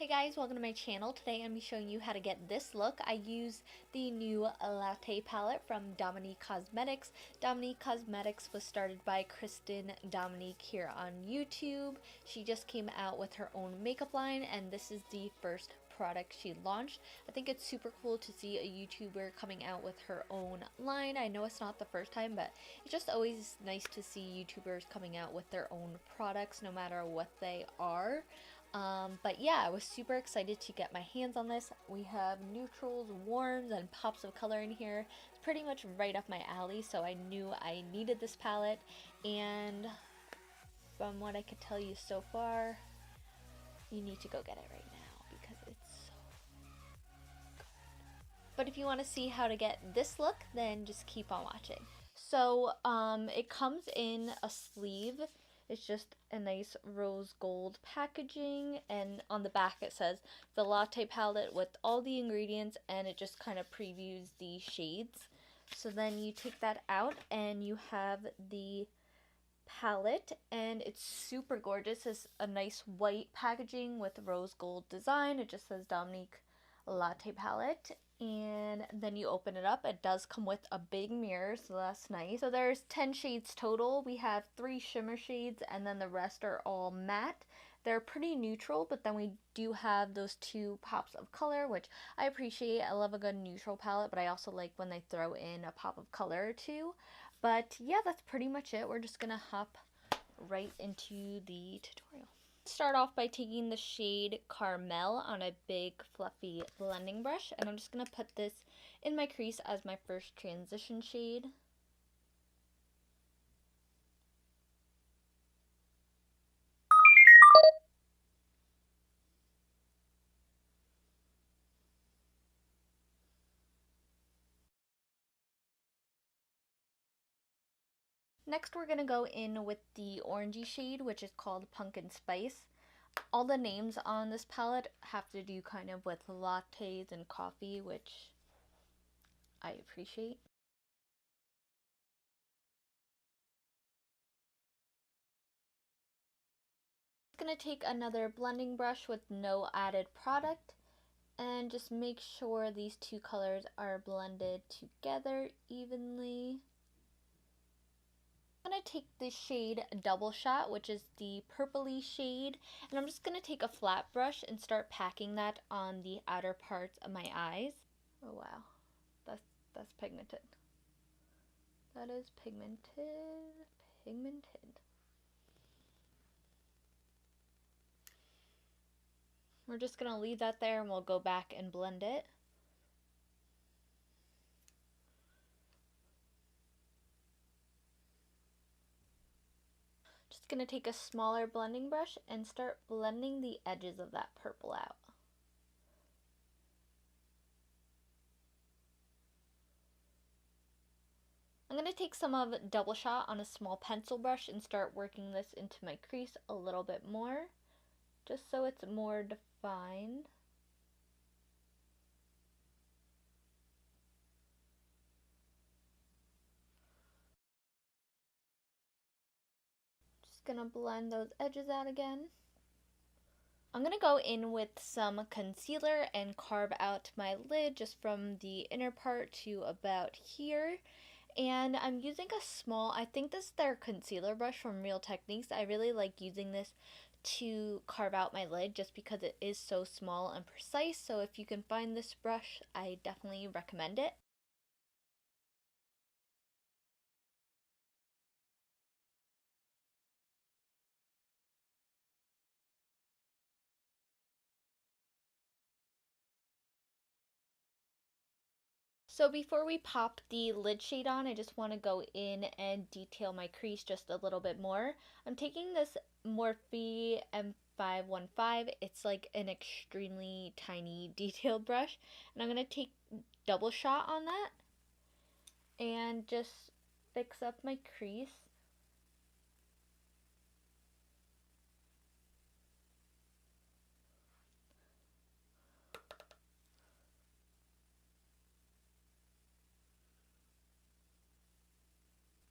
Hey guys, welcome to my channel. Today I'm going to be showing you how to get this look. I use the new Latte Palette from Dominique Cosmetics. Dominique Cosmetics was started by Kristen Dominique here on YouTube. She just came out with her own makeup line and this is the first product she launched. I think it's super cool to see a YouTuber coming out with her own line. I know it's not the first time, but it's just always nice to see YouTubers coming out with their own products no matter what they are. But yeah, I was super excited to get my hands on this. We have neutrals, warms, and pops of color in here. It's pretty much right up my alley, so I knew I needed this palette. And from what I could tell you so far, you need to go get it right now because it's so good. But if you want to see how to get this look, then just keep on watching. So it comes in a sleeve. It's just a nice rose gold packaging, and on the back it says the Latte Palette with all the ingredients, and it just kind of previews the shades. So then you take that out and you have the palette, and it's super gorgeous. It's a nice white packaging with rose gold design. It just says Dominique Latte Palette, and then you open it up. It does come with a big mirror, so that's nice. So there's 10 shades total. We have 3 shimmer shades and then the rest are all matte. They're pretty neutral, but then we do have those 2 pops of color, which I appreciate. I love a good neutral palette, but I also like when they throw in a pop of color or 2. But yeah, that's pretty much it. We're just gonna hop right into the tutorial. Start off by taking the shade Caramel on a big fluffy blending brush, and I'm just going to put this in my crease as my first transition shade. Next we're going to go in with the orangey shade, which is called Pumpkin Spice. All the names on this palette have to do kind of with lattes and coffee, which I appreciate. I'm going to take another blending brush with no added product and just make sure these 2 colors are blended together evenly. I'm going to take the shade Double Shot, which is the purpley shade, and I'm just going to take a flat brush and start packing that on the outer parts of my eyes. Oh wow, that's pigmented. That is pigmented. We're just going to leave that there and we'll go back and blend it. Just going to take a smaller blending brush and start blending the edges of that purple out. I'm going to take some of Double Shot on a small pencil brush and start working this into my crease a little bit more, just so it's more defined. Just going to blend those edges out again. I'm going to go in with some concealer and carve out my lid just from the inner part to about here. And I'm using a small, I think this is their concealer brush from Real Techniques. I really like using this to carve out my lid just because it is so small and precise. So if you can find this brush, I definitely recommend it. So before we pop the lid shade on, I just want to go in and detail my crease just a little bit more. I'm taking this Morphe M515. It's like an extremely tiny detailed brush. And I'm going to take Double Shot on that and just fix up my crease.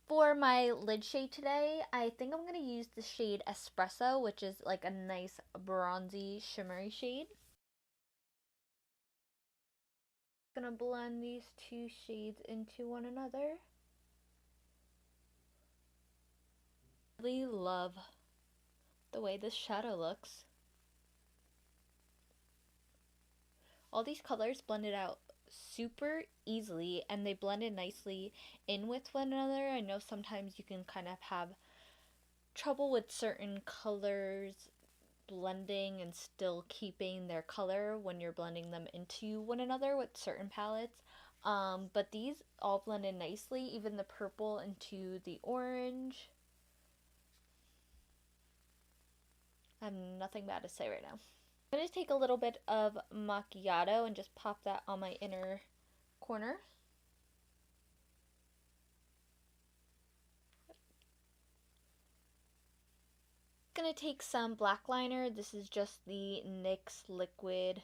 For my lid shade today, I think I'm going to use the shade Espresso, which is like a nice bronzy shimmery shade. Gonna blend these two shades into one another. Really love the way this shadow looks. All these colors blended out super easily and they blended nicely in with one another. I know sometimes you can kind of have trouble with certain colors blending and still keeping their color when you're blending them into one another with certain palettes. But these all blended nicely, even the purple into the orange. I have nothing bad to say right now. I'm going to take a little bit of macchiato and just pop that on my inner corner. Going to take some black liner. This is just the NYX liquid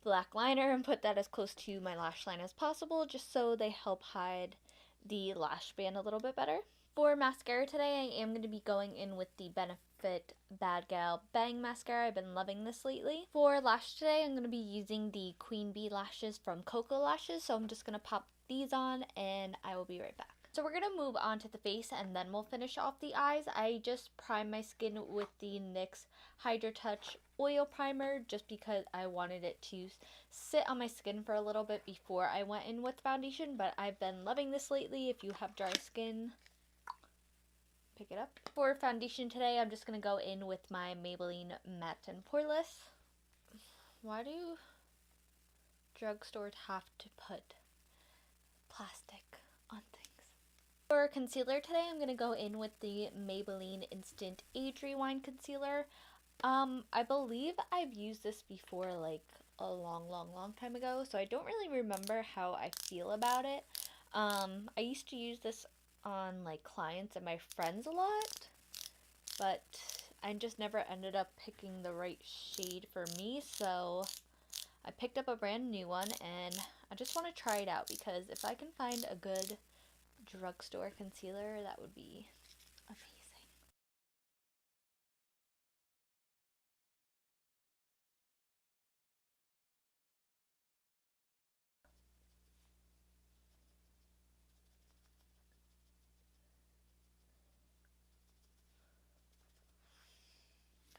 black liner, and put that as close to my lash line as possible just so they help hide the lash band a little bit better. For mascara today, I am going to be going in with the Benefit BadGal Bang Mascara. I've been loving this lately. For lash today, I'm going to be using the Queen Bee lashes from KoKo Lashes, so I'm just going to pop these on and I will be right back. So we're going to move on to the face and then we'll finish off the eyes. I just primed my skin with the NYX Hydra Touch oil primer just because I wanted it to sit on my skin for a little bit before I went in with foundation, but I've been loving this lately. If you have dry skin, pick it up. For foundation today, I'm just going to go in with my Maybelline Matte and Poreless. Why do drugstores have to put plastic on things? For concealer today, I'm going to go in with the Maybelline Instant Age Rewind Concealer. I believe I've used this before like a long time ago, so I don't really remember how I feel about it. I used to use this on like clients and my friends a lot, but I just never ended up picking the right shade for me, so I picked up a brand new one and I just want to try it out because if I can find a good drugstore concealer, that would be amazing.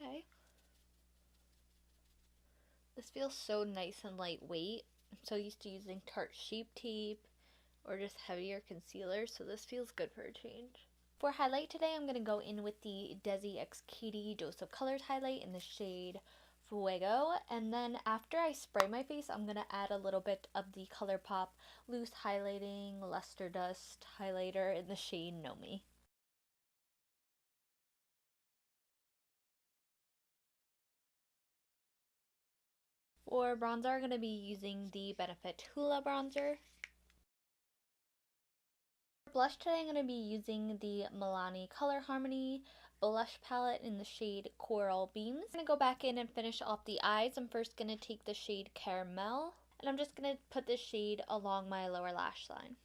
Okay. This feels so nice and lightweight. I'm so used to using Tarte Shape Tape or just heavier concealer, so this feels good for a change. For highlight today, I'm going to go in with the DESI x KATY Dose of Colors highlight in the shade Fuego, and then after I spray my face, I'm going to add a little bit of the Colourpop Loose Highlighting Luster Dust highlighter in the shade Gnomie. For bronzer, I'm going to be using the Benefit Hoola bronzer. For blush today, I'm going to be using the Milani Color Harmony blush palette in the shade Coral Beams. I'm going to go back in and finish off the eyes. I'm first going to take the shade Caramel, and I'm just going to put this shade along my lower lash line.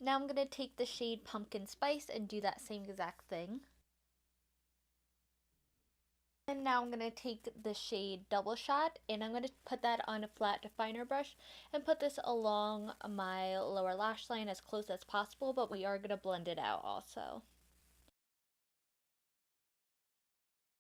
Now I'm going to take the shade Pumpkin Spice and do that same exact thing. And now I'm going to take the shade Double Shot and I'm going to put that on a flat definer brush and put this along my lower lash line as close as possible, but we are going to blend it out also.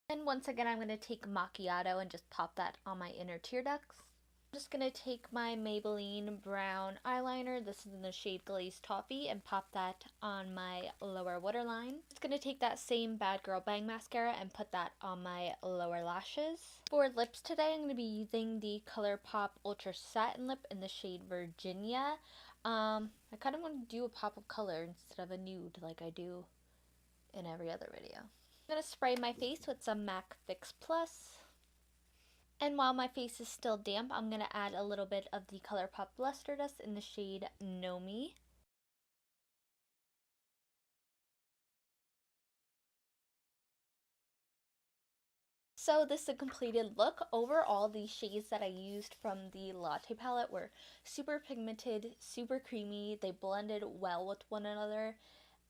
And once again, I'm going to take macchiato and just pop that on my inner tear ducts. I'm just going to take my Maybelline brown eyeliner, this is in the shade Glazed Toffee, and pop that on my lower waterline. I'm just going to take that same BadGal Bang Mascara and put that on my lower lashes. For lips today, I'm going to be using the Colourpop Ultra Satin Lip in the shade Virginia. I kind of want to do a pop of color instead of a nude like I do in every other video. I'm going to spray my face with some MAC Fix Plus. And while my face is still damp, I'm going to add a little bit of the Colourpop Luster Dust in the shade Gnomie. So this is a completed look. Overall, the shades that I used from the Latte Palette were super pigmented, super creamy. They blended well with one another.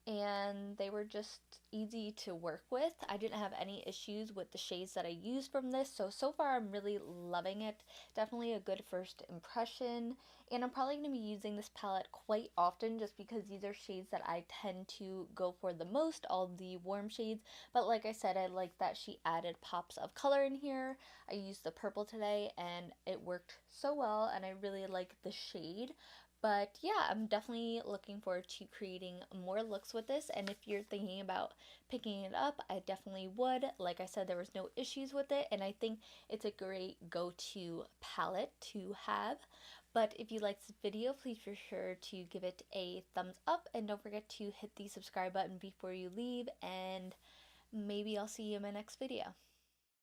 and they were just easy to work with. I didn't have any issues with the shades that I used from this, so far I'm really loving it. Definitely a good first impression, and I'm probably going to be using this palette quite often just because these are shades that I tend to go for the most, all the warm shades. But like I said, I like that she added pops of color in here. I used the purple today and it worked so well, and I really like the shade. But yeah, I'm definitely looking forward to creating more looks with this, and if you're thinking about picking it up, I definitely would. Like I said, there was no issues with it, and I think it's a great go-to palette to have. But if you liked this video, please be sure to give it a thumbs up, and don't forget to hit the subscribe button before you leave, and maybe I'll see you in my next video.